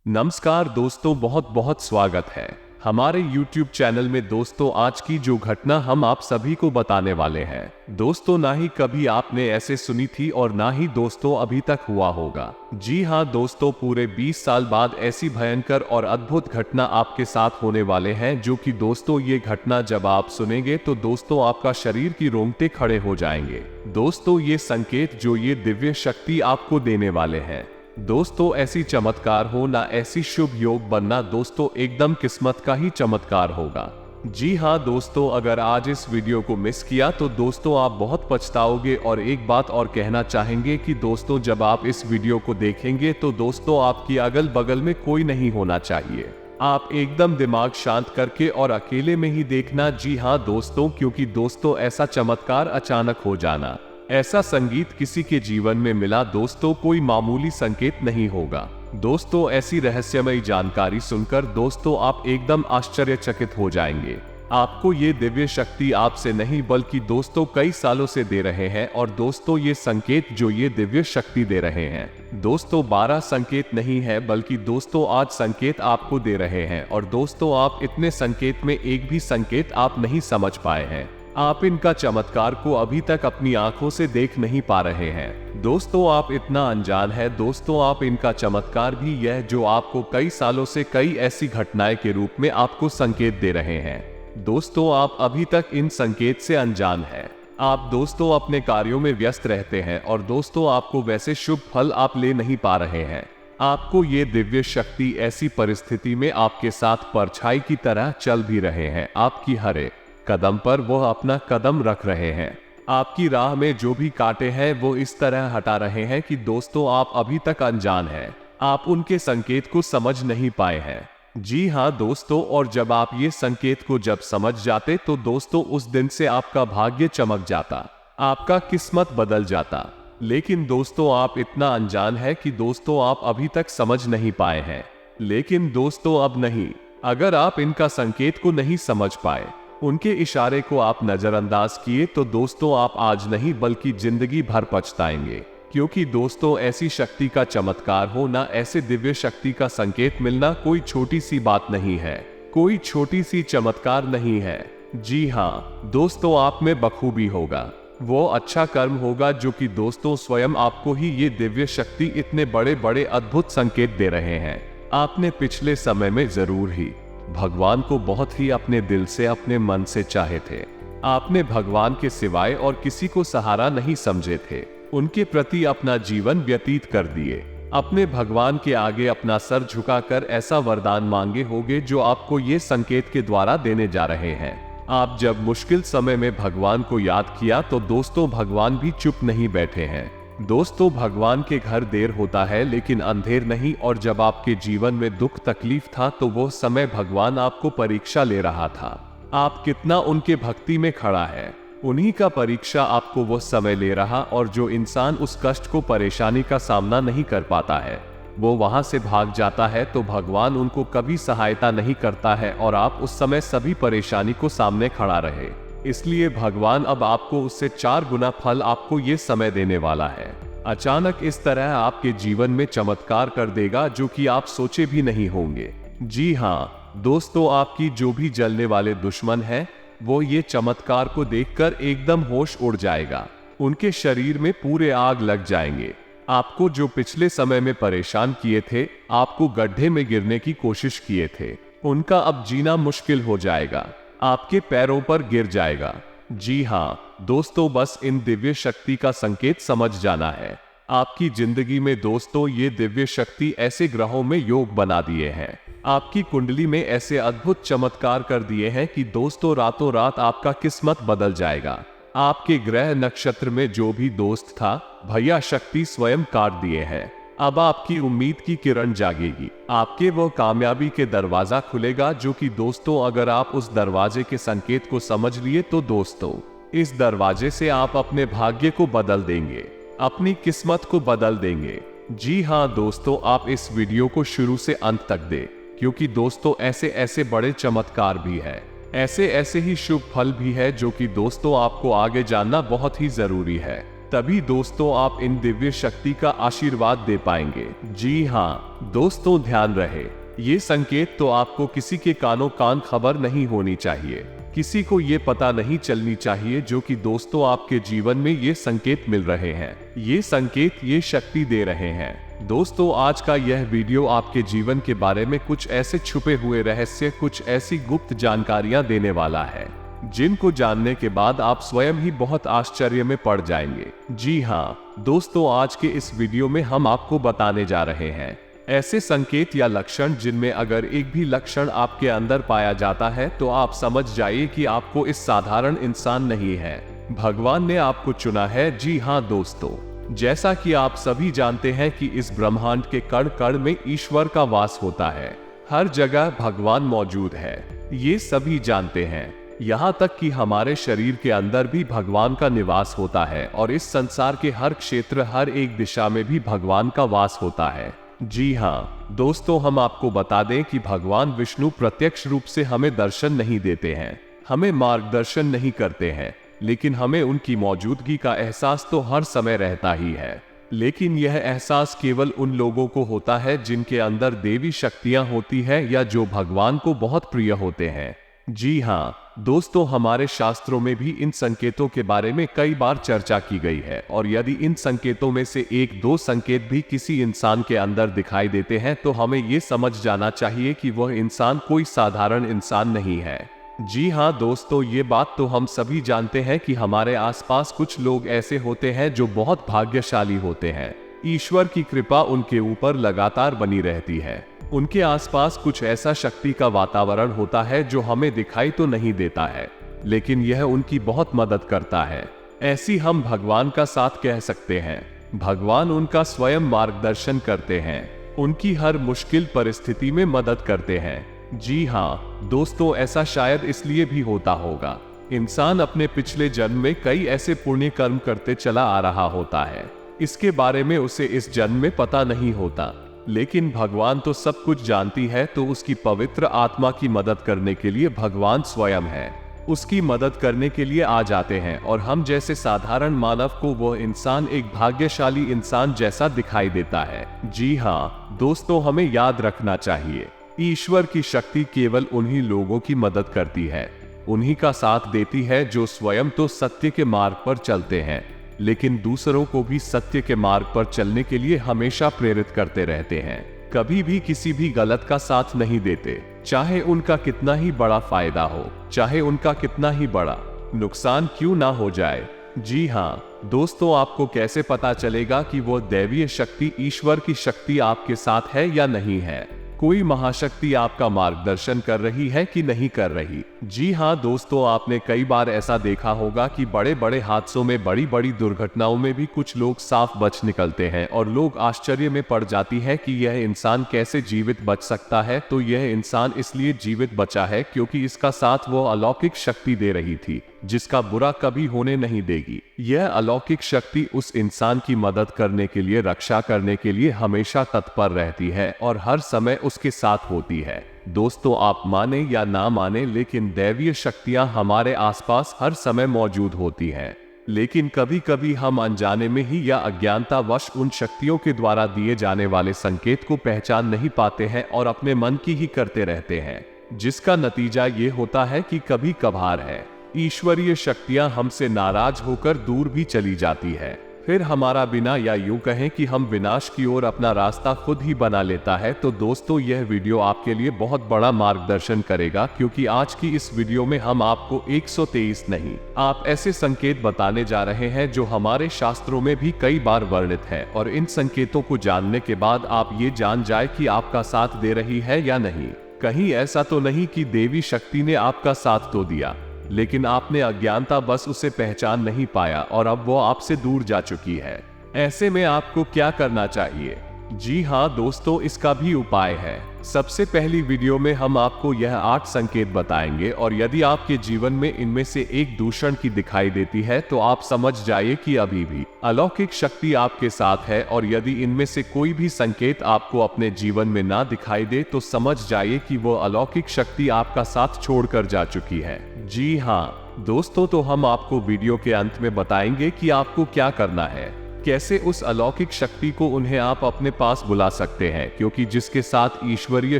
नमस्कार दोस्तों, बहुत बहुत स्वागत है हमारे YouTube चैनल में। दोस्तों, आज की जो घटना हम आप सभी को बताने वाले हैं, दोस्तों ना ही कभी आपने ऐसे सुनी थी और ना ही दोस्तों अभी तक हुआ होगा। जी हाँ दोस्तों, पूरे 20 साल बाद ऐसी भयंकर और अद्भुत घटना आपके साथ होने वाले हैं, जो कि दोस्तों ये घटना जब आप सुनेंगे तो दोस्तों आपका शरीर की रोंगटे खड़े हो जाएंगे। दोस्तों, ये संकेत जो ये दिव्य शक्ति आपको देने वाले हैं, दोस्तों ऐसी चमत्कार हो ना ऐसी शुभ योग बनना, दोस्तों एकदम किस्मत का ही चमत्कार होगा। जी हाँ दोस्तों, अगर आज इस वीडियो को मिस किया तो दोस्तों आप बहुत पछताओगे। और एक बात और कहना चाहेंगे कि दोस्तों जब आप इस वीडियो को देखेंगे तो दोस्तों आपकी अगल बगल में कोई नहीं होना चाहिए। आप एकदम दिमाग शांत करके और अकेले में ही देखना। जी हाँ दोस्तों, क्योंकि दोस्तों ऐसा चमत्कार अचानक हो जाना, ऐसा संगीत किसी के जीवन में मिला दोस्तों कोई मामूली संकेत नहीं होगा। दोस्तों ऐसी रहस्यमयी जानकारी सुनकर दोस्तों आप एकदम आश्चर्यचकित हो जाएंगे। आपको ये दिव्य शक्ति आपसे नहीं बल्कि दोस्तों कई सालों से दे रहे हैं। और दोस्तों ये संकेत जो ये दिव्य शक्ति दे रहे हैं, दोस्तों 12 संकेत नहीं है बल्कि दोस्तों आज संकेत आपको दे रहे हैं। और दोस्तों आप इतने संकेत में एक भी संकेत आप नहीं समझ पाए हैं। आप इनका चमत्कार को अभी तक अपनी आंखों से देख नहीं पा रहे हैं। दोस्तों आप इतना अनजान है। दोस्तों आप इनका चमत्कार भी यह जो आपको कई सालों से कई ऐसी घटनाएं के रूप में आपको संकेत दे रहे हैं। दोस्तों आप अभी तक इन संकेत से अनजान हैं। आप दोस्तों अपने कार्यों में व्यस्त रहते हैं और दोस्तों आपको वैसे शुभ फल आप ले नहीं पा रहे हैं। आपको ये दिव्य शक्ति ऐसी परिस्थिति में आपके साथ परछाई की तरह चल भी रहे हैं। आपकी हर एक कदम पर वो अपना कदम रख रहे हैं। आपकी राह में जो भी कांटे हैं वो इस तरह हटा रहे हैं कि दोस्तों आप अभी तक अनजान हैं। आप उनके संकेत को समझ नहीं पाए हैं। जी हाँ दोस्तों, और जब आप ये संकेत को जब समझ जाते तो दोस्तों उस दिन से आपका भाग्य चमक जाता, आपका किस्मत बदल जाता। लेकिन दोस्तों आप इतना अनजान है कि दोस्तों आप अभी तक समझ नहीं पाए हैं। लेकिन दोस्तों अब नहीं, अगर आप इनका संकेत को नहीं समझ पाए, उनके इशारे को आप नजरअंदाज किए तो दोस्तों आप आज नहीं बल्कि जिंदगी भर पछताएंगे। क्योंकि दोस्तों ऐसी शक्ति का चमत्कार हो ना ऐसे दिव्य शक्ति का संकेत मिलना कोई छोटी सी बात नहीं है, कोई छोटी सी चमत्कार नहीं है। जी हाँ दोस्तों, आप में बखूबी होगा, वो अच्छा कर्म होगा जो कि दोस्तों स्वयं आपको ही ये दिव्य शक्ति इतने बड़े बड़े अद्भुत संकेत दे रहे हैं। आपने पिछले समय में जरूर ही भगवान को बहुत ही अपने दिल से अपने मन से चाहे थे। आपने भगवान के सिवाय और किसी को सहारा नहीं समझे थे। उनके प्रति अपना जीवन व्यतीत कर दिए। अपने भगवान के आगे अपना सर झुकाकर ऐसा वरदान मांगे होंगे जो आपको ये संकेत के द्वारा देने जा रहे हैं। आप जब मुश्किल समय में भगवान को याद किया तो दोस्तों भगवान भी चुप नहीं बैठे हैं। दोस्तों भगवान के घर देर होता है लेकिन अंधेर नहीं। और जब आपके जीवन में दुख तकलीफ था तो वो समय भगवान आपको परीक्षा ले रहा था। आप कितना उनके भक्ति में खड़ा है, उन्हीं का परीक्षा आपको वो समय ले रहा। और जो इंसान उस कष्ट को परेशानी का सामना नहीं कर पाता है, वो वहां से भाग जाता है तो भगवान उनको कभी सहायता नहीं करता है। और आप उस समय सभी परेशानी को सामने खड़ा रहे, इसलिए भगवान अब आपको उससे 4 गुना फल आपको ये समय देने वाला है। अचानक इस तरह आपके जीवन में चमत्कार कर देगा जो कि आप सोचे भी नहीं होंगे। जी हाँ दोस्तों, आपकी जो भी जलने वाले दुश्मन हैं, वो ये चमत्कार को देखकर एकदम होश उड़ जाएगा। उनके शरीर में पूरे आग लग जाएंगे। आपको जो पिछले समय में परेशान किए थे, आपको गड्ढे में गिरने की कोशिश किए थे, उनका अब जीना मुश्किल हो जाएगा, आपके पैरों पर गिर जाएगा। जी हाँ दोस्तों, बस इन दिव्य शक्ति का संकेत समझ जाना है। आपकी जिंदगी में दोस्तों ये दिव्य शक्ति ऐसे ग्रहों में योग बना दिए हैं, आपकी कुंडली में ऐसे अद्भुत चमत्कार कर दिए हैं कि दोस्तों रातों रात आपका किस्मत बदल जाएगा। आपके ग्रह नक्षत्र में जो भी दोस्त था, भैया शक्ति स्वयं काट दिए हैं। अब आपकी उम्मीद की किरण जागेगी, आपके वो कामयाबी के दरवाजा खुलेगा जो कि दोस्तों अगर आप उस दरवाजे के संकेत को समझ लिए तो दोस्तों इस दरवाजे से आप अपने भाग्य को बदल देंगे, अपनी किस्मत को बदल देंगे। जी हाँ दोस्तों, आप इस वीडियो को शुरू से अंत तक दें, क्योंकि दोस्तों ऐसे ऐसे बड़े चमत्कार भी है, ऐसे ऐसे ही शुभ फल भी है जो कि दोस्तों आपको आगे जानना बहुत ही जरूरी है। तभी दोस्तों आप इन दिव्य शक्ति का आशीर्वाद दे पाएंगे। जी हाँ दोस्तों, ध्यान रहे, ये संकेत तो आपको किसी के कानों कान खबर नहीं होनी चाहिए, किसी को ये पता नहीं चलनी चाहिए जो कि दोस्तों आपके जीवन में ये संकेत मिल रहे हैं, ये संकेत ये शक्ति दे रहे हैं। दोस्तों आज का यह वीडियो आपके जीवन के बारे में कुछ ऐसे छुपे हुए रहस्य, कुछ ऐसी गुप्त जानकारियां देने वाला है जिनको जानने के बाद आप स्वयं ही बहुत आश्चर्य में पड़ जाएंगे। जी हाँ दोस्तों, आज के इस वीडियो में हम आपको बताने जा रहे हैं ऐसे संकेत या लक्षण जिनमें अगर एक भी लक्षण आपके अंदर पाया जाता है तो आप समझ जाइए कि आपको इस साधारण इंसान नहीं है, भगवान ने आपको चुना है। जी हाँ दोस्तों, जैसा कि आप सभी जानते हैं कि इस ब्रह्मांड के कण कण में ईश्वर का वास होता है, हर जगह भगवान मौजूद है, ये सभी जानते हैं। यहाँ तक कि हमारे शरीर के अंदर भी भगवान का निवास होता है और इस संसार के हर क्षेत्र, हर एक दिशा में भी भगवान का वास होता है। जी हाँ दोस्तों, हम आपको बता दें कि भगवान विष्णु प्रत्यक्ष रूप से हमें दर्शन नहीं देते हैं, हमें मार्गदर्शन नहीं करते हैं, लेकिन हमें उनकी मौजूदगी का एहसास तो हर समय रहता ही है। लेकिन यह एहसास केवल उन लोगों को होता है जिनके अंदर देवी शक्तियां होती है या जो भगवान को बहुत प्रिय होते हैं। जी हाँ दोस्तों, हमारे शास्त्रों में भी इन संकेतों के बारे में कई बार चर्चा की गई है और यदि इन संकेतों में से एक दो संकेत भी किसी इंसान के अंदर दिखाई देते हैं तो हमें ये समझ जाना चाहिए कि वह इंसान कोई साधारण इंसान नहीं है। जी हाँ दोस्तों, ये बात तो हम सभी जानते हैं कि हमारे आसपास कुछ लोग ऐसे होते हैं जो बहुत भाग्यशाली होते हैं, ईश्वर की कृपा उनके ऊपर लगातार बनी रहती है, उनके आसपास कुछ ऐसा शक्ति का वातावरण होता है जो हमें दिखाई तो नहीं देता है लेकिन यह उनकी बहुत मदद करता है। ऐसी हम भगवान का साथ कह सकते हैं, भगवान उनका स्वयं मार्गदर्शन करते हैं, उनकी हर मुश्किल परिस्थिति में मदद करते हैं। जी हाँ दोस्तों, ऐसा शायद इसलिए भी होता होगा, इंसान अपने पिछले जन्म में कई ऐसे पुण्य कर्म करते चला आ रहा होता है, इसके बारे में उसे इस जन्म में पता नहीं होता, लेकिन भगवान तो सब कुछ जानती है, तो उसकी पवित्र आत्मा की मदद करने के लिए भगवान स्वयं है, उसकी मदद करने के लिए आ जाते हैं और हम जैसे साधारण मानव को वह इंसान एक भाग्यशाली इंसान जैसा दिखाई देता है। जी हाँ दोस्तों, हमें याद रखना चाहिए, ईश्वर की शक्ति केवल उन्हीं लोगों की मदद करती है, उन्हीं का साथ देती है जो स्वयं तो सत्य के मार्ग पर चलते हैं लेकिन दूसरों को भी सत्य के मार्ग पर चलने के लिए हमेशा प्रेरित करते रहते हैं, कभी भी किसी भी गलत का साथ नहीं देते, चाहे उनका कितना ही बड़ा फायदा हो, चाहे उनका कितना ही बड़ा नुकसान क्यों ना हो जाए। जी हाँ दोस्तों, आपको कैसे पता चलेगा कि वो दैवीय शक्ति, ईश्वर की शक्ति आपके साथ है या नहीं है, कोई महाशक्ति आपका मार्गदर्शन कर रही है कि नहीं कर रही। जी हाँ दोस्तों, आपने कई बार ऐसा देखा होगा कि बड़े बड़े हादसों में, बड़ी बड़ी दुर्घटनाओं में भी कुछ लोग साफ बच निकलते हैं और लोग आश्चर्य में पड़ जाती है कि यह इंसान कैसे जीवित बच सकता है। तो यह इंसान इसलिए जीवित बचा है क्योंकि इसका साथ वो अलौकिक शक्ति दे रही थी जिसका बुरा कभी होने नहीं देगी। यह अलौकिक शक्ति उस इंसान की मदद करने के लिए, रक्षा करने के लिए हमेशा तत्पर रहती है और हर समय उसके साथ होती है। दोस्तों आप माने या ना माने, लेकिन दैवीय शक्तियां हमारे आसपास हर समय मौजूद होती हैं, लेकिन कभी कभी हम अनजाने में ही या अज्ञानतावश उन शक्तियों के द्वारा दिए जाने वाले संकेत को पहचान नहीं पाते हैं और अपने मन की ही करते रहते हैं, जिसका नतीजा ये होता है कि कभी कभार है ईश्वरीय शक्तियां हमसे नाराज होकर दूर भी चली जाती है, फिर हमारा बिना, या यूं कहें कि हम विनाश की ओर अपना रास्ता खुद ही बना लेता है। तो दोस्तों यह वीडियो आपके लिए बहुत बड़ा मार्गदर्शन करेगा, क्योंकि आज की इस वीडियो में हम आपको 123 नहीं, आप ऐसे संकेत बताने जा रहे हैं जो हमारे शास्त्रों में भी कई बार वर्णित है, और इन संकेतों को जानने के बाद आप ये जान जाए कि आपका साथ दे रही है या नहीं। कहीं ऐसा तो नहीं कि देवी शक्ति ने आपका साथ तो दिया, लेकिन आपने अज्ञानता बस उसे पहचान नहीं पाया और अब वो आपसे दूर जा चुकी है। ऐसे में आपको क्या करना चाहिए? जी हाँ दोस्तों, इसका भी उपाय है। सबसे पहली वीडियो में हम आपको यह 8 संकेत बताएंगे, और यदि आपके जीवन में इनमें से एक दूषण की दिखाई देती है तो आप समझ जाइए कि अभी भी अलौकिक शक्ति आपके साथ है, और यदि इनमें से कोई भी संकेत आपको अपने जीवन में ना दिखाई दे तो समझ जाइए कि वो अलौकिक शक्ति आपका साथ छोड़कर जा चुकी है। जी हाँ दोस्तों, तो हम आपको वीडियो के अंत में बताएंगे कि आपको क्या करना है, कैसे उस अलौकिक शक्ति को उन्हें आप अपने पास बुला सकते हैं, क्योंकि जिसके साथ ईश्वरीय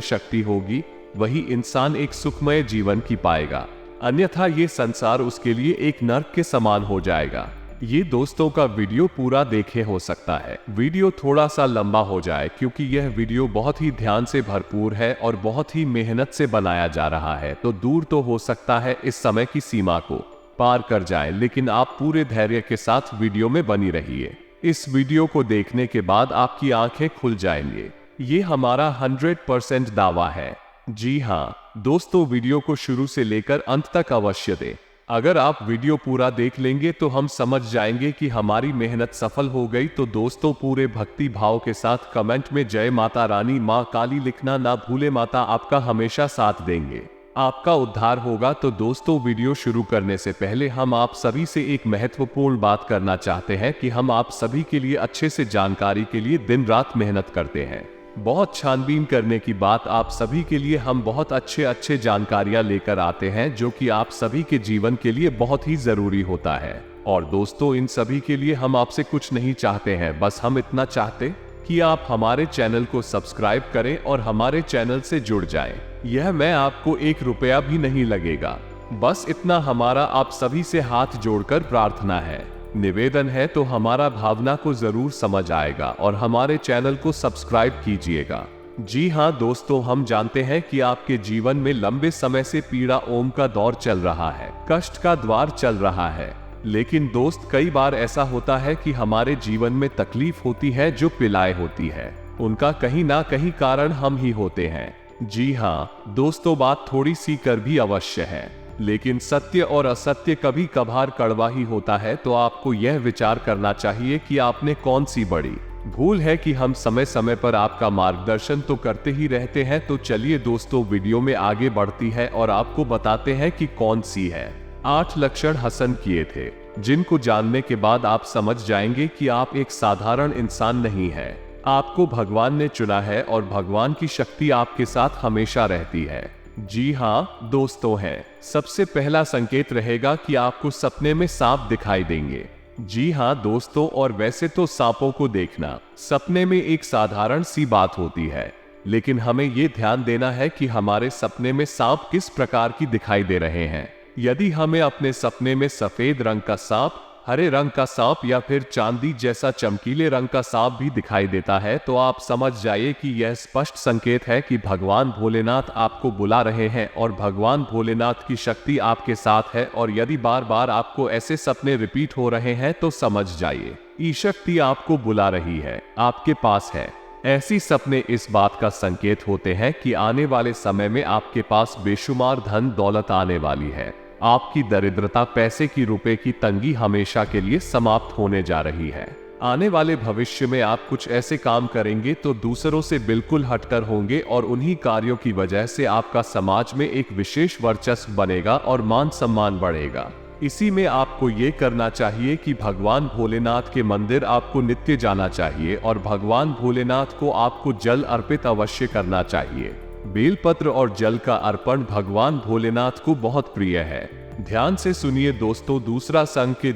शक्ति होगी वही इंसान एक सुखमय जीवन की पाएगा, अन्यथा ये संसार उसके लिए एक नर्क के समान हो जाएगा। ये दोस्तों का वीडियो पूरा देखे हो सकता है, वीडियो थोड़ा सा लंबा हो जाए क्योंकि यह वीडियो बहुत ही ध्यान से भरपूर है और बहुत ही मेहनत से बनाया जा रहा है, तो दूर तो हो सकता है इस समय की सीमा को पार कर जाए, लेकिन आप पूरे धैर्य के साथ वीडियो में बनी रहिए। इस वीडियो को देखने के बाद आपकी आंखें खुल जाएंगे, ये हमारा 100% दावा है। जी हाँ दोस्तों, वीडियो को शुरू से लेकर अंत तक अवश्य दें। अगर आप वीडियो पूरा देख लेंगे तो हम समझ जाएंगे कि हमारी मेहनत सफल हो गई। तो दोस्तों, पूरे भक्ति भाव के साथ कमेंट में जय माता रानी माँ काली लिखना ना भूले, माता आपका हमेशा साथ देंगे, आपका उद्धार होगा। तो दोस्तों, वीडियो शुरू करने से पहले हम आप सभी से एक महत्वपूर्ण बात करना चाहते हैं कि हम आप सभी के लिए अच्छे से जानकारी के लिए दिन रात मेहनत करते हैं। बहुत छानबीन करने की बात, आप सभी के लिए हम बहुत अच्छे जानकारियां लेकर आते हैं जो कि आप सभी के जीवन के लिए बहुत ही जरूरी होता है। और दोस्तों, इन सभी के लिए हम आपसे कुछ नहीं चाहते हैं, बस हम इतना चाहते कि आप हमारे चैनल को सब्सक्राइब करें और हमारे चैनल से जुड़ जाएं। यह मैं आपको 1 रुपया भी नहीं लगेगा, बस इतना हमारा आप सभी से हाथ जोड़कर प्रार्थना है, निवेदन है। तो हमारा भावना को जरूर समझ आएगा और हमारे चैनल को सब्सक्राइब कीजिएगा। जी हाँ दोस्तों, हम जानते हैं कि आपके जीवन में लंबे समय से पीड़ा ओम का दौर चल रहा है, कष्ट का द्वार चल रहा है। लेकिन दोस्त, कई बार ऐसा होता है कि हमारे जीवन में तकलीफ होती है जो पिलाए होती है, उनका कहीं ना कहीं कारण हम ही होते हैं। जी हाँ दोस्तों, बात थोड़ी सी कर भी अवश्य है, लेकिन सत्य और असत्य कभी कभार कड़वा ही होता है। तो आपको यह विचार करना चाहिए कि आपने कौन सी बड़ी भूल है कि हम समय समय पर आपका मार्गदर्शन तो करते ही रहते हैं। तो चलिए दोस्तों, वीडियो में आगे बढ़ती है और आपको बताते हैं कि कौन सी है। 8 लक्षण हसन किए थे, जिनको जानने के बाद आप समझ जाएंगे कि आप एक साधारण इंसान नहीं है, आपको भगवान ने चुना है और भगवान की शक्ति आपके साथ हमेशा रहती है। जी हाँ दोस्तों, है सबसे पहला संकेत रहेगा कि आपको सपने में सांप दिखाई देंगे। जी हाँ दोस्तों, और वैसे तो सांपों को देखना सपने में एक साधारण सी बात होती है, लेकिन हमें ये ध्यान देना है कि हमारे सपने में सांप किस प्रकार की दिखाई दे रहे हैं। यदि हमें अपने सपने में सफेद रंग का सांप, हरे रंग का सांप या फिर चांदी जैसा चमकीले रंग का सांप भी दिखाई देता है, तो आप समझ जाइए कि यह स्पष्ट संकेत है कि भगवान भोलेनाथ आपको बुला रहे हैं और भगवान भोलेनाथ की शक्ति आपके साथ है। और यदि बार बार आपको ऐसे सपने रिपीट हो रहे हैं तो समझ जाइए ये शक्ति आपको बुला रही है, आपके पास है। ऐसी सपने इस बात का संकेत होते हैं कि आने वाले समय में आपके पास बेशुमार धन दौलत आने वाली है, आपकी दरिद्रता, पैसे की, रुपए की तंगी हमेशा के लिए समाप्त होने जा रही है। आने वाले भविष्य में आप कुछ ऐसे काम करेंगे तो दूसरों से बिल्कुल हटकर होंगे और उन्हीं कार्यों की वजह से आपका समाज में एक विशेष वर्चस्व बनेगा और मान सम्मान बढ़ेगा। इसी में आपको ये करना चाहिए कि भगवान भोलेनाथ के मंदिर आपको नित्य जाना चाहिए और भगवान भोलेनाथ को आपको जल अर्पित अवश्य करना चाहिए। बेलपत्र और जल का अर्पण भगवान भोलेनाथ को बहुत प्रिय है। ध्यान से सुनिए दोस्तों, दूसरा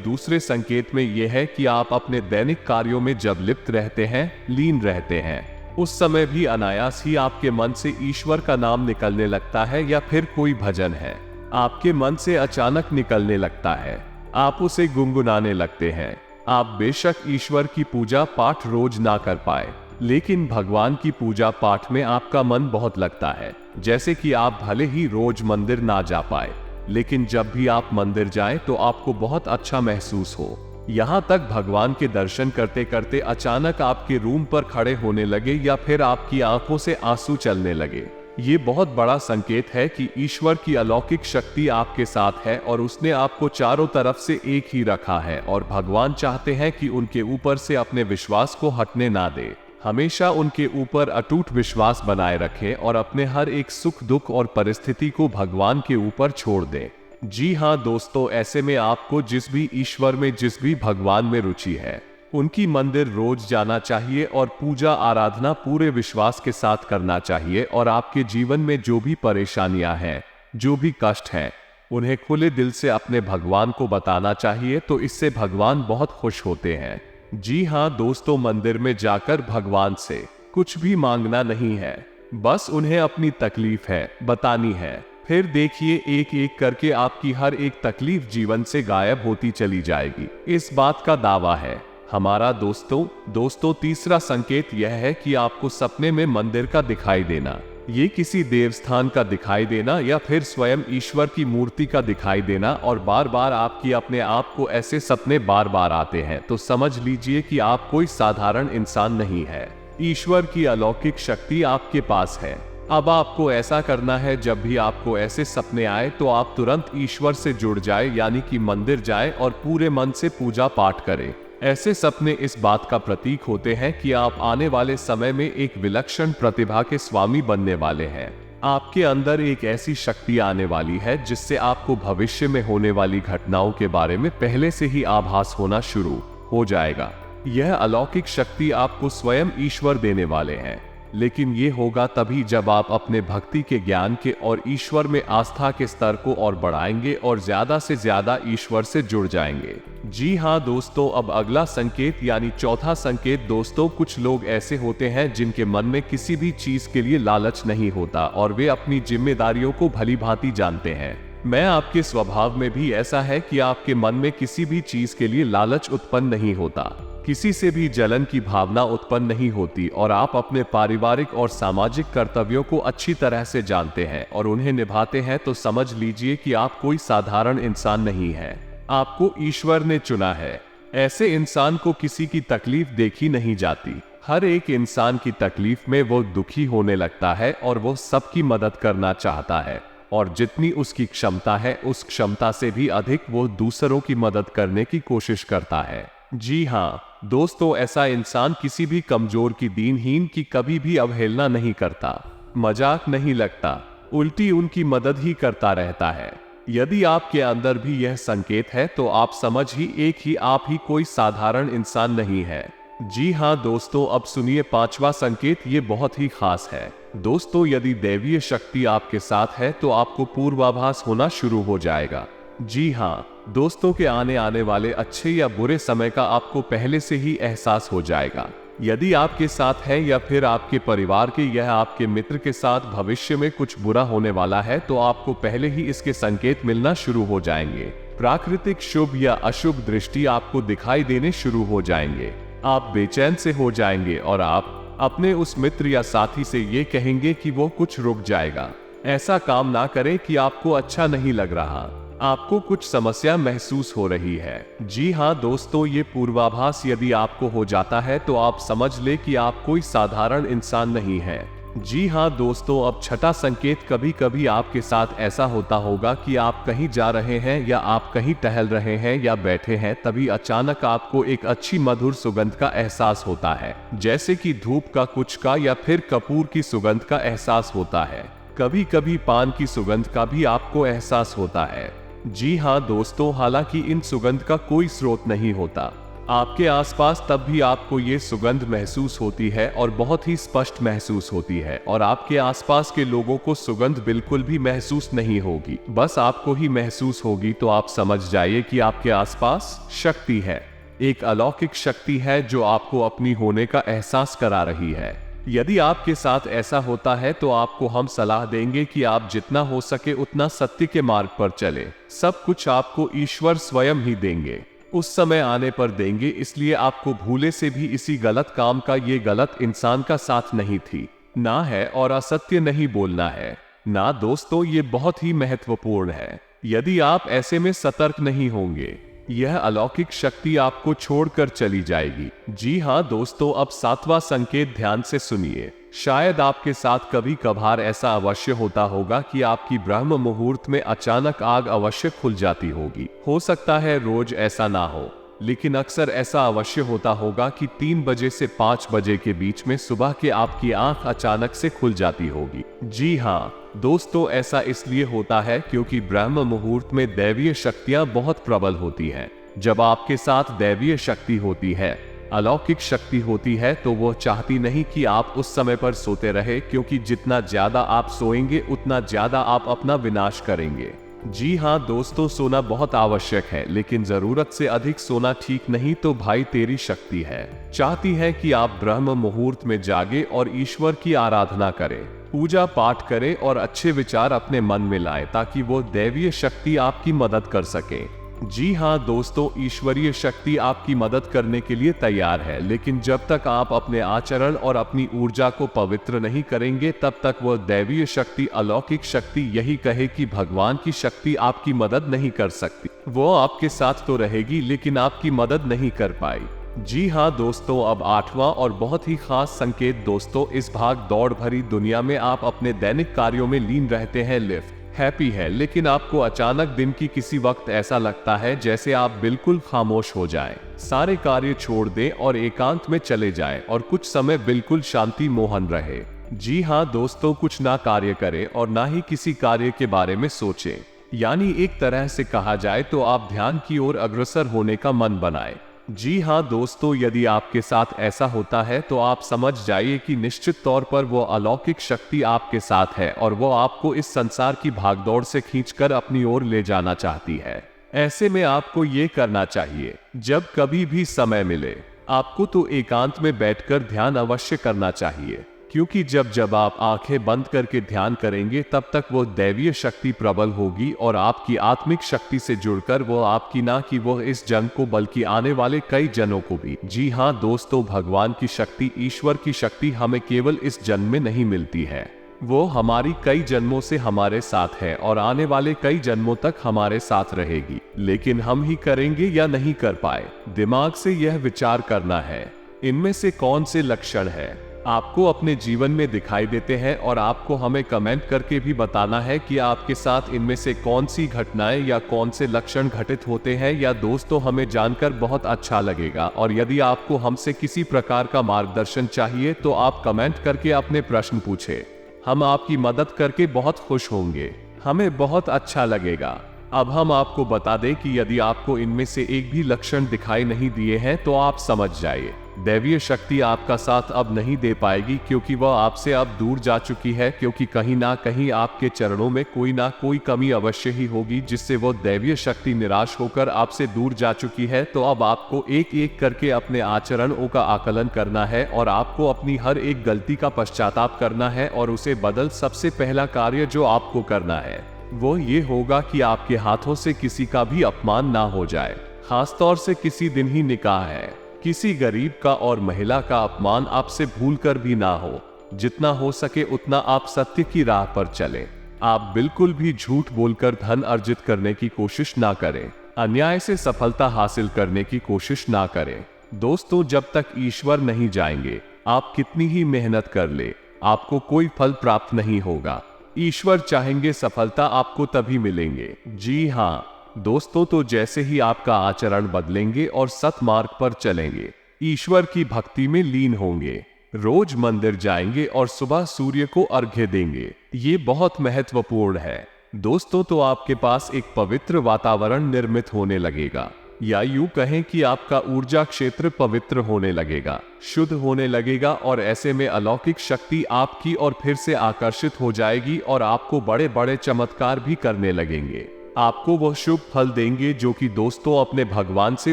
दूसरे संकेत में यह है कि आप अपने दैनिक कार्यों में जब लिप्त रहते हैं, लीन रहते हैं, उस समय भी अनायास ही आपके मन से ईश्वर का नाम निकलने लगता है या फिर कोई भजन है आपके मन से अचानक निकलने लगता है, आप उसे गुनगुनाने लगते हैं। आप बेशक ईश्वर की पूजा पाठ रोज ना कर पाए, लेकिन भगवान की पूजा पाठ में आपका मन बहुत लगता है। जैसे कि आप भले ही रोज मंदिर ना जा पाए, लेकिन जब भी आप मंदिर जाएं तो आपको बहुत अच्छा महसूस हो। यहाँ तक भगवान के दर्शन करते करते अचानक आपके रूम पर खड़े होने लगे या फिर आपकी आंखों से आंसू चलने लगे। ये बहुत बड़ा संकेत है कि ईश्वर की अलौकिक शक्ति आपके साथ है और उसने आपको चारों तरफ से एक ही रखा है और भगवान चाहते हैं कि उनके ऊपर से अपने विश्वास को हटने ना दे। हमेशा उनके ऊपर अटूट विश्वास बनाए रखें और अपने हर एक सुख दुख और परिस्थिति को भगवान के ऊपर छोड़ दें। जी हाँ दोस्तों, ऐसे में आपको जिस भी ईश्वर में, जिस भी भगवान में रुचि है, उनकी मंदिर रोज जाना चाहिए और पूजा आराधना पूरे विश्वास के साथ करना चाहिए। और आपके जीवन में जो भी परेशानियां हैं, जो भी कष्ट हैं, उन्हें खुले दिल से अपने भगवान को बताना चाहिए, तो इससे भगवान बहुत खुश होते हैं। जी हाँ दोस्तों, मंदिर में जाकर भगवान से कुछ भी मांगना नहीं है, बस उन्हें अपनी तकलीफ है बतानी है। फिर देखिए एक एक करके आपकी हर एक तकलीफ जीवन से गायब होती चली जाएगी। इस बात का दावा है हमारा। दोस्तों तीसरा संकेत यह है कि आपको सपने में मंदिर का दिखाई देना। ये किसी देवस्थान का दिखाई देना या फिर स्वयं ईश्वर की मूर्ति का दिखाई देना, और बार बार आपकी अपने आप को ऐसे सपने बार बार आते हैं, तो समझ लीजिए कि आप कोई साधारण इंसान नहीं है। ईश्वर की अलौकिक शक्ति आपके पास है। अब आपको ऐसा करना है, जब भी आपको ऐसे सपने आए तो आप तुरंत ईश्वर से जुड़ जाए, यानी कि मंदिर जाए और पूरे मन से पूजा पाठ करें। ऐसे सपने इस बात का प्रतीक होते हैं कि आप आने वाले समय में एक विलक्षण प्रतिभा के स्वामी बनने वाले हैं। आपके अंदर एक ऐसी शक्ति आने वाली है जिससे आपको भविष्य में होने वाली घटनाओं के बारे में पहले से ही आभास होना शुरू हो जाएगा। यह अलौकिक शक्ति आपको स्वयं ईश्वर देने वाले हैं, लेकिन ये होगा तभी जब आप अपने भक्ति के ज्ञान के और ईश्वर में आस्था के स्तर को और बढ़ाएंगे और ज्यादा से ज्यादा ईश्वर से जुड़ जाएंगे। जी हाँ दोस्तों, अब अगला संकेत यानी चौथा संकेत। दोस्तों कुछ लोग ऐसे होते हैं जिनके मन में किसी भी चीज के लिए लालच नहीं होता और वे अपनी जिम्मेदारियों को भली भांति जानते हैं। मैं आपके स्वभाव में भी ऐसा है कि आपके मन में किसी भी चीज के लिए लालच उत्पन्न नहीं होता, किसी से भी जलन की भावना उत्पन्न नहीं होती, और आप अपने पारिवारिक और सामाजिक कर्तव्यों को अच्छी तरह से जानते हैं और उन्हें निभाते हैं। तो समझ लीजिए कि आप कोई साधारण इंसान नहीं है, आपको ईश्वर ने चुना है। ऐसे इंसान को किसी की तकलीफ देखी नहीं जाती। हर एक इंसान की तकलीफ में वो दुखी होने लगता है और वो सबकी मदद करना चाहता है, और जितनी उसकी क्षमता है उस क्षमता से भी अधिक वो दूसरों की मदद करने की कोशिश करता है। जी हाँ दोस्तों, ऐसा इंसान किसी भी कमजोर की, दीनहीन की कभी भी अवहेलना नहीं करता, मजाक नहीं लगता, उल्टी उनकी मदद ही करता रहता है। यदि आपके अंदर भी यह संकेत है तो आप समझ ही आप ही कोई साधारण इंसान नहीं है। जी हाँ दोस्तों, अब सुनिए पांचवा संकेत, ये बहुत ही खास है। दोस्तों यदि दैवीय शक्ति आपके साथ है तो आपको पूर्वाभास होना शुरू हो जाएगा। जी हाँ दोस्तों, के आने वाले अच्छे या बुरे समय का आपको पहले से ही एहसास हो जाएगा। यदि आपके साथ है या फिर आपके परिवार के या आपके मित्र के साथ भविष्य में कुछ बुरा होने वाला है, तो आपको पहले ही इसके संकेत मिलना शुरू हो जाएंगे। प्राकृतिक शुभ या अशुभ दृष्टि आपको दिखाई देने शुरू हो जाएंगे। आप बेचैन से हो जाएंगे और आप अपने उस मित्र या साथी से ये कहेंगे कि वो कुछ रुक जाएगा, ऐसा काम ना करें कि आपको अच्छा नहीं लग रहा, आपको कुछ समस्या महसूस हो रही है। जी हाँ दोस्तों, ये पूर्वाभास यदि आपको हो जाता है तो आप समझ ले कि आप कोई साधारण इंसान नहीं है। जी हाँ दोस्तों, अब छठा संकेत, कभी कभी आपके साथ ऐसा होता होगा कि आप कहीं जा रहे हैं या आप कहीं टहल रहे हैं या बैठे हैं, तभी अचानक आपको एक अच्छी मधुर सुगंध का एहसास होता है, जैसे कि धूप का कुछ का या फिर कपूर की सुगंध का एहसास होता है। कभी कभी पान की सुगंध का भी आपको एहसास होता है। जी हाँ दोस्तों, हालांकि इन सुगंध का कोई स्रोत नहीं होता आपके आसपास, तब भी आपको ये सुगंध महसूस होती है और बहुत ही स्पष्ट महसूस होती है, और आपके आसपास के लोगों को सुगंध बिल्कुल भी महसूस नहीं होगी, बस आपको ही महसूस होगी। तो आप समझ जाइए कि आपके आसपास शक्ति है, एक अलौकिक शक्ति है जो आपको अपनी होने का एहसास करा रही है। यदि आपके साथ ऐसा होता है तो आपको हम सलाह देंगे कि आप जितना हो सके उतना सत्य के मार्ग पर चले। सब कुछ आपको ईश्वर स्वयं ही देंगे, उस समय आने पर देंगे, इसलिए आपको भूले से भी इसी गलत काम का, ये गलत इंसान का साथ नहीं थी ना है, और असत्य नहीं बोलना है ना। दोस्तों ये बहुत ही महत्वपूर्ण है। यदि आप ऐसे में सतर्क नहीं होंगे, यह अलौकिक शक्ति आपको छोड़कर चली जाएगी। जी हाँ दोस्तों, अब सातवां संकेत ध्यान से सुनिए। शायद आपके साथ कभी कभार ऐसा अवश्य होता होगा कि आपकी ब्रह्म मुहूर्त में अचानक आग अवश्य खुल जाती होगी। हो सकता है रोज ऐसा ना हो, लेकिन अक्सर ऐसा अवश्य होता होगा कि 3 बजे से 5 बजे के बीच में सुबह के आपकी आंख अचानक से खुल जाती होगी। जी हाँ दोस्तों, ऐसा इसलिए होता है क्योंकि ब्रह्म मुहूर्त में दैवीय शक्तियां बहुत प्रबल होती हैं। जब आपके साथ दैवीय शक्ति होती है, अलौकिक शक्ति होती है, तो वो चाहती नहीं कि आप उस समय पर सोते रहे, क्योंकि जितना ज्यादा आप सोएंगे उतना ज्यादा आप अपना विनाश करेंगे। जी हाँ दोस्तों, सोना बहुत आवश्यक है, लेकिन जरूरत से अधिक सोना ठीक नहीं। तो भाई तेरी शक्ति है चाहती है कि आप ब्रह्म मुहूर्त में जागे और ईश्वर की आराधना करें, पूजा पाठ करें और अच्छे विचार अपने मन में लाएं, ताकि वो दैवीय शक्ति आपकी मदद कर सके। जी हाँ दोस्तों, ईश्वरीय शक्ति आपकी मदद करने के लिए तैयार है, लेकिन जब तक आप अपने आचरण और अपनी ऊर्जा को पवित्र नहीं करेंगे, तब तक वह दैवीय शक्ति, अलौकिक शक्ति यही कहे कि भगवान की शक्ति आपकी मदद नहीं कर सकती। वो आपके साथ तो रहेगी, लेकिन आपकी मदद नहीं कर पाई। जी हाँ दोस्तों, अब 8वां और बहुत ही खास संकेत दोस्तों, इस भाग दौड़ भरी दुनिया में आप अपने दैनिक कार्यों में लीन रहते हैं, लिफ्ट हैप्पी है, लेकिन आपको अचानक दिन की किसी वक्त ऐसा लगता है जैसे आप बिल्कुल खामोश हो जाएं, सारे कार्य छोड़ दें और एकांत में चले जाएं और कुछ समय बिल्कुल शांति मोहन रहे। जी हाँ दोस्तों, कुछ ना कार्य करें और ना ही किसी कार्य के बारे में सोचें, यानी एक तरह से कहा जाए तो आप ध्यान की ओर अग्रसर होने का मन बनाएं। जी हाँ दोस्तों, यदि आपके साथ ऐसा होता है तो आप समझ जाइए कि निश्चित तौर पर वो अलौकिक शक्ति आपके साथ है और वो आपको इस संसार की भागदौड़ से खींचकर अपनी ओर ले जाना चाहती है। ऐसे में आपको ये करना चाहिए, जब कभी भी समय मिले आपको तो एकांत में बैठकर ध्यान अवश्य करना चाहिए, क्योंकि जब जब आप आंखें बंद करके ध्यान करेंगे तब तक वो दैवीय शक्ति प्रबल होगी और आपकी आत्मिक शक्ति से जुड़कर वो आपकी ना कि वो इस जन्म को बल्कि आने वाले कई जन्मों को भी। जी हाँ दोस्तों, भगवान की शक्ति, ईश्वर की शक्ति हमें केवल इस जन्म में नहीं मिलती है, वो हमारी कई जन्मों से हमारे साथ है और आने वाले कई जन्मों तक हमारे साथ रहेगी। लेकिन हम ही करेंगे या नहीं कर पाए, दिमाग से यह विचार करना है, इनमें से कौन से लक्षण है आपको अपने जीवन में दिखाई देते हैं, और आपको हमें कमेंट करके भी बताना है कि आपके साथ इनमें से कौन सी घटनाएं या कौन से लक्षण घटित होते हैं। या दोस्तों, हमें जानकर बहुत अच्छा लगेगा, और यदि आपको हमसे किसी प्रकार का मार्गदर्शन चाहिए तो आप कमेंट करके अपने प्रश्न पूछें, हम आपकी मदद करके बहुत खुश होंगे, हमें बहुत अच्छा लगेगा। अब हम आपको बता दें कि यदि आपको इनमें से एक भी लक्षण दिखाई नहीं दिए हैं तो आप समझ जाइए, दैवीय शक्ति आपका साथ अब नहीं दे पाएगी, क्योंकि वह आपसे अब दूर जा चुकी है, क्योंकि कहीं ना कहीं आपके चरणों में कोई ना कोई कमी अवश्य ही होगी जिससे वो दैवीय शक्ति निराश होकर आपसे दूर जा चुकी है। तो अब आपको एक एक करके अपने आचरणों का आकलन करना है और आपको अपनी हर एक गलती का पश्चाताप करना है और उसे बदल। सबसे पहला कार्य जो आपको करना है वो ये होगा कि आपके हाथों से किसी का भी अपमान ना हो जाए, खासतौर से किसी दिन ही निकाह है, किसी गरीब का और महिला का अपमान आपसे भूलकर भी ना हो। जितना हो सके उतना आप सत्य की राह पर चलें। आप बिल्कुल भी झूठ बोलकर धन अर्जित करने की कोशिश ना करें, अन्याय से सफलता हासिल करने की कोशिश ना करें। दोस्तों, जब तक ईश्वर नहीं जाएंगे, आप कितनी ही मेहनत कर ले, आपको कोई फल प्राप्त नहीं होगा। ईश्वर चाहेंगे सफलता आपको तभी मिलेंगे। जी हाँ दोस्तों, तो जैसे ही आपका आचरण बदलेंगे और सतमार्ग पर चलेंगे, ईश्वर की भक्ति में लीन होंगे, रोज मंदिर जाएंगे और सुबह सूर्य को अर्घ्य देंगे, ये बहुत महत्वपूर्ण है दोस्तों। तो आपके पास एक पवित्र वातावरण निर्मित होने लगेगा, या यूं कहें कि आपका ऊर्जा क्षेत्र पवित्र होने लगेगा, शुद्ध होने लगेगा, और ऐसे में अलौकिक शक्ति आपकी ओर फिर से आकर्षित हो जाएगी और आपको बड़े बड़े चमत्कार भी करने लगेंगे। आपको वह शुभ फल देंगे जो कि दोस्तों अपने भगवान से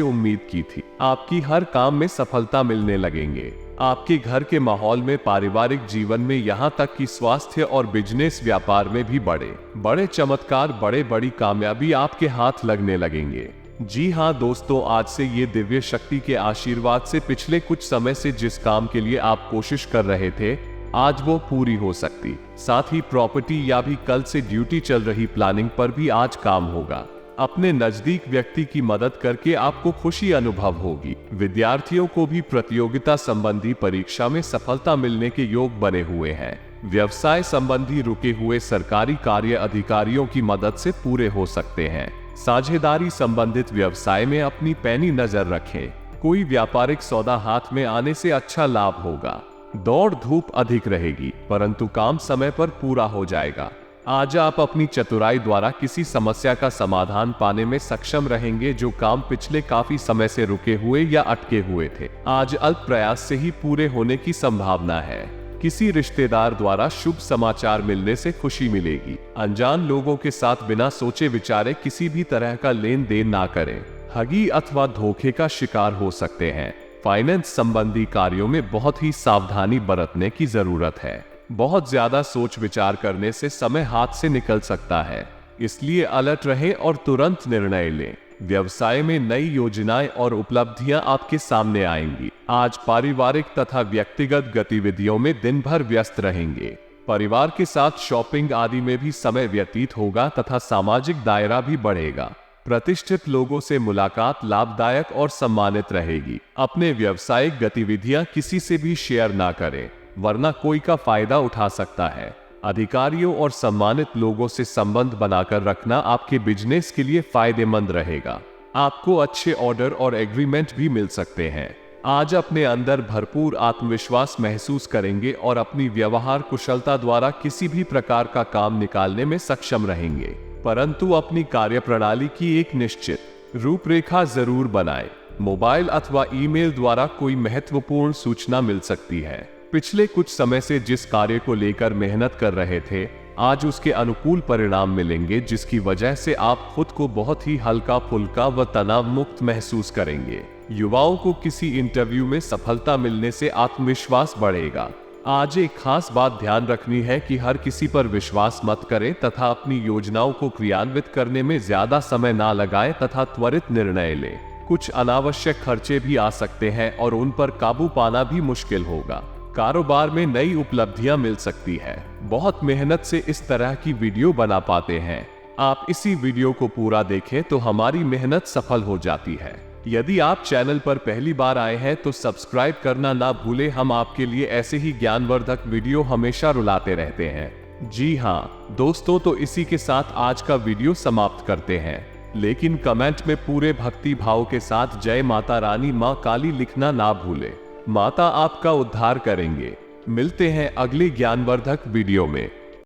उम्मीद की थी। आपकी हर काम में सफलता मिलने लगेंगे, आपके घर के माहौल में, पारिवारिक जीवन में, यहाँ तक कि स्वास्थ्य और बिजनेस व्यापार में भी बड़े बड़े चमत्कार, बड़े बड़ी कामयाबी आपके हाथ लगने लगेंगे। जी हाँ दोस्तों, आज से ये दिव्य शक्ति के आशीर्वाद से पिछले कुछ समय से जिस काम के लिए आप कोशिश कर रहे थे, आज वो पूरी हो सकती। साथ ही प्रॉपर्टी या भी कल से ड्यूटी चल रही प्लानिंग पर भी आज काम होगा। अपने नजदीक व्यक्ति की मदद करके आपको खुशी अनुभव होगी। विद्यार्थियों को भी प्रतियोगिता संबंधी परीक्षा में सफलता मिलने के योग बने हुए हैं। व्यवसाय संबंधी रुके हुए सरकारी कार्य अधिकारियों की मदद से पूरे हो सकते हैं। साझेदारी संबंधित व्यवसाय में अपनी पैनी नजर रखें, कोई व्यापारिक सौदा हाथ में आने से अच्छा लाभ होगा। दौड़ धूप अधिक रहेगी, परंतु काम समय पर पूरा हो जाएगा। आज आप अपनी चतुराई द्वारा किसी समस्या का समाधान पाने में सक्षम रहेंगे, जो काम पिछले काफी समय से रुके हुए या अटके हुए थे, आज अल्प प्रयास से ही पूरे होने की संभावना है। किसी रिश्तेदार द्वारा शुभ समाचार मिलने से खुशी मिलेगी। अनजान लोगों के साथ बिना सोचे विचारे किसी भी तरह का लेन देन ना करें, ठगी अथवा धोखे का शिकार हो सकते हैं। फाइनेंस संबंधी कार्यों में बहुत ही सावधानी बरतने की जरूरत है। बहुत ज्यादा सोच विचार करने से समय हाथ से निकल सकता है, इसलिए अलर्ट रहें और तुरंत निर्णय लें। व्यवसाय में नई योजनाएं और उपलब्धियां आपके सामने आएंगी। आज पारिवारिक तथा व्यक्तिगत गतिविधियों में दिन भर व्यस्त रहेंगे। परिवार के साथ शॉपिंग आदि में भी समय व्यतीत होगा तथा सामाजिक दायरा भी बढ़ेगा। प्रतिष्ठित लोगों से मुलाकात लाभदायक और सम्मानित रहेगी। अपने व्यावसायिक गतिविधियां किसी से भी शेयर ना करें, वरना कोई का फायदा उठा सकता है। अधिकारियों और सम्मानित लोगों से संबंध बनाकर रखना आपके बिजनेस के लिए फायदेमंद रहेगा। आपको अच्छे ऑर्डर और एग्रीमेंट भी मिल सकते हैं। आज अपने अंदर भरपूर आत्मविश्वास महसूस करेंगे और अपनी व्यवहार कुशलता द्वारा किसी भी प्रकार का काम निकालने में सक्षम रहेंगे। परंतु अपनी कार्यप्रणाली की एक निश्चित रूपरेखा जरूर बनाएं। मोबाइल अथवा ईमेल द्वारा कोई महत्वपूर्ण सूचना मिल सकती है। पिछले कुछ समय से जिस कार्य को लेकर मेहनत कर रहे थे, आज उसके अनुकूल परिणाम मिलेंगे, जिसकी वजह से आप खुद को बहुत ही हल्का फुल्का व तनाव मुक्त महसूस करेंगे। युवाओं को किसी इंटरव्यू में सफलता मिलने से आत्मविश्वास बढ़ेगा। आज एक खास बात ध्यान रखनी है कि हर किसी पर विश्वास मत करें तथा अपनी योजनाओं को क्रियान्वित करने में ज्यादा समय ना लगाएं तथा त्वरित निर्णय लें। कुछ अनावश्यक खर्चे भी आ सकते हैं और उन पर काबू पाना भी मुश्किल होगा। कारोबार में नई उपलब्धियां मिल सकती है। बहुत मेहनत से इस तरह की वीडियो बना पाते हैं। आप इसी वीडियो को पूरा देखें तो हमारी मेहनत सफल हो जाती है। यदि आप चैनल पर पहली बार आए हैं तो सब्सक्राइब करना ना भूलें। हम आपके लिए ऐसे ही ज्ञानवर्धक वीडियो हमेशा रुलाते रहते हैं। जी हाँ दोस्तों, तो इसी के साथ आज का वीडियो समाप्त करते हैं, लेकिन कमेंट में पूरे भक्ति भाव के साथ जय माता रानी माँ काली लिखना ना भूलें। माता आपका उद्धार करेंगे। मिलते हैं अगले ज्ञानवर्धक वीडियो में।